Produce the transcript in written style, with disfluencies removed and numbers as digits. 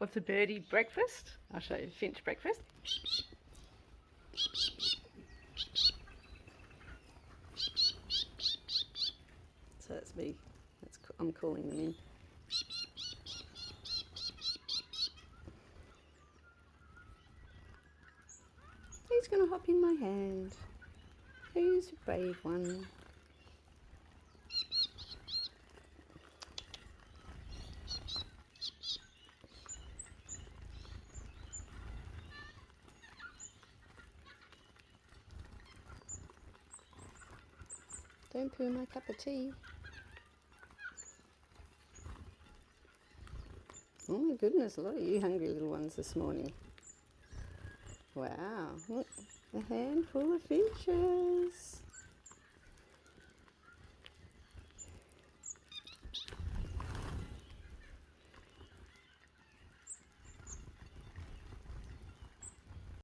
of the birdie breakfast. I'll show you finch breakfast. So that's me. I'm calling them in. Who's going to hop in my hand? Who's a brave one? Don't poo my cup of tea. Oh my goodness, a lot of you hungry little ones this morning. Wow, look, a handful of finches.